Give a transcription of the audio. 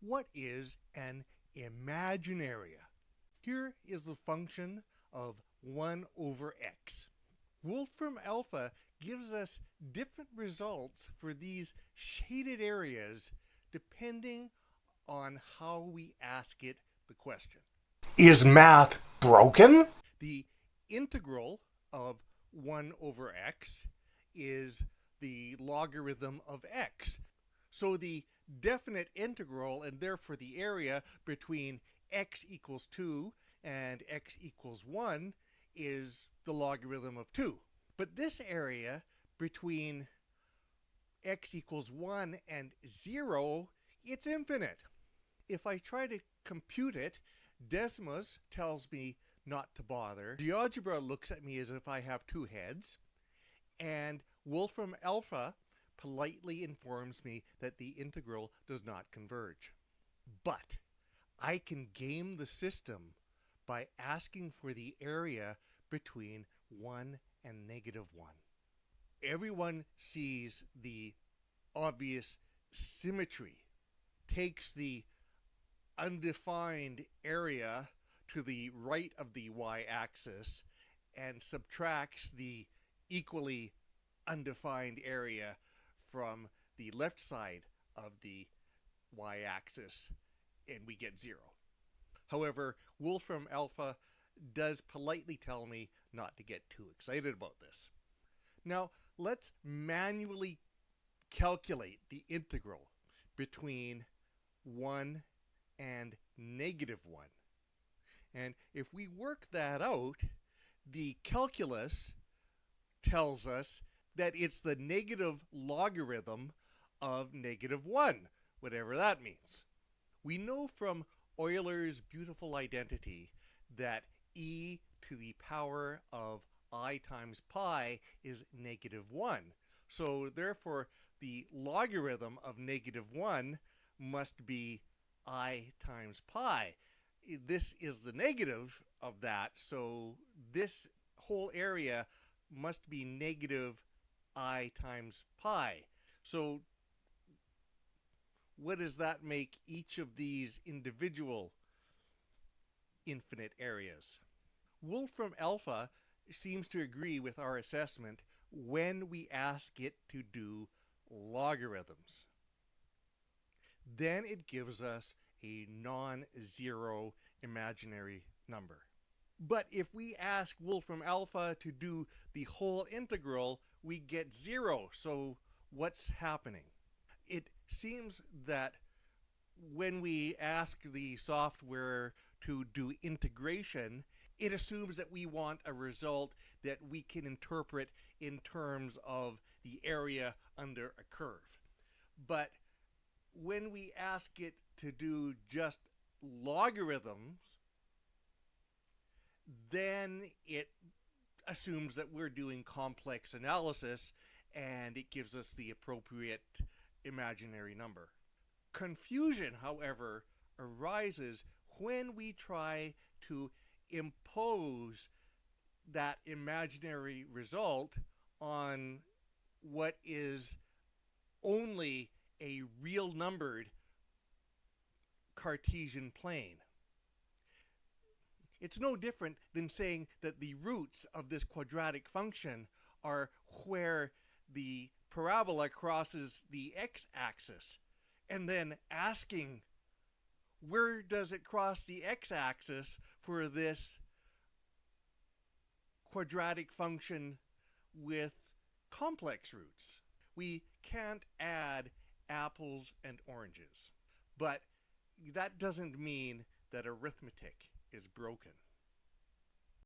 What is an imaginarea? Here is the function of 1 over x. Wolfram Alpha gives us different results for these shaded areas depending on how we ask it the question. Is math broken? The integral of 1 over x is the logarithm of x. So the definite integral, and therefore the area between x equals 2 and x equals 1, is the logarithm of 2. But this area between x equals 1 and 0, it's infinite. If I try to compute it, Desmos tells me not to bother. GeoGebra looks at me as if I have two heads. And Wolfram Alpha politely informs me that the integral does not converge. But I can game the system by asking for the area between 1 and -1. Everyone sees the obvious symmetry, takes the undefined area to the right of the y-axis and subtracts the equally undefined area from the left side of the y-axis, and we get 0. However, Wolfram Alpha does politely tell me not to get too excited about this. Now, let's manually calculate the integral between 1 and -1. And if we work that out, the calculus tells us that it's the negative logarithm of -1, whatever that means. We know from Euler's beautiful identity that e to the power of I times pi is -1. So therefore, the logarithm of -1 must be I times pi. This is the negative of that, so this whole area must be negative I times pi. So what does that make each of these individual infinite areas? Wolfram Alpha seems to agree with our assessment when we ask it to do logarithms. Then it gives us a non-zero imaginary number. But if we ask Wolfram Alpha to do the whole integral, we get 0. So what's happening? It seems that when we ask the software to do integration, it assumes that we want a result that we can interpret in terms of the area under a curve. But when we ask it to do just logarithms, then it assumes that we're doing complex analysis, and it gives us the appropriate imaginary number. Confusion, however, arises when we try to impose that imaginary result on what is only a real numbered Cartesian plane. It's no different than saying that the roots of this quadratic function are where the parabola crosses the x-axis, and then asking where does it cross the x-axis for this quadratic function with complex roots. We can't add apples and oranges, but that doesn't mean that arithmetic is broken.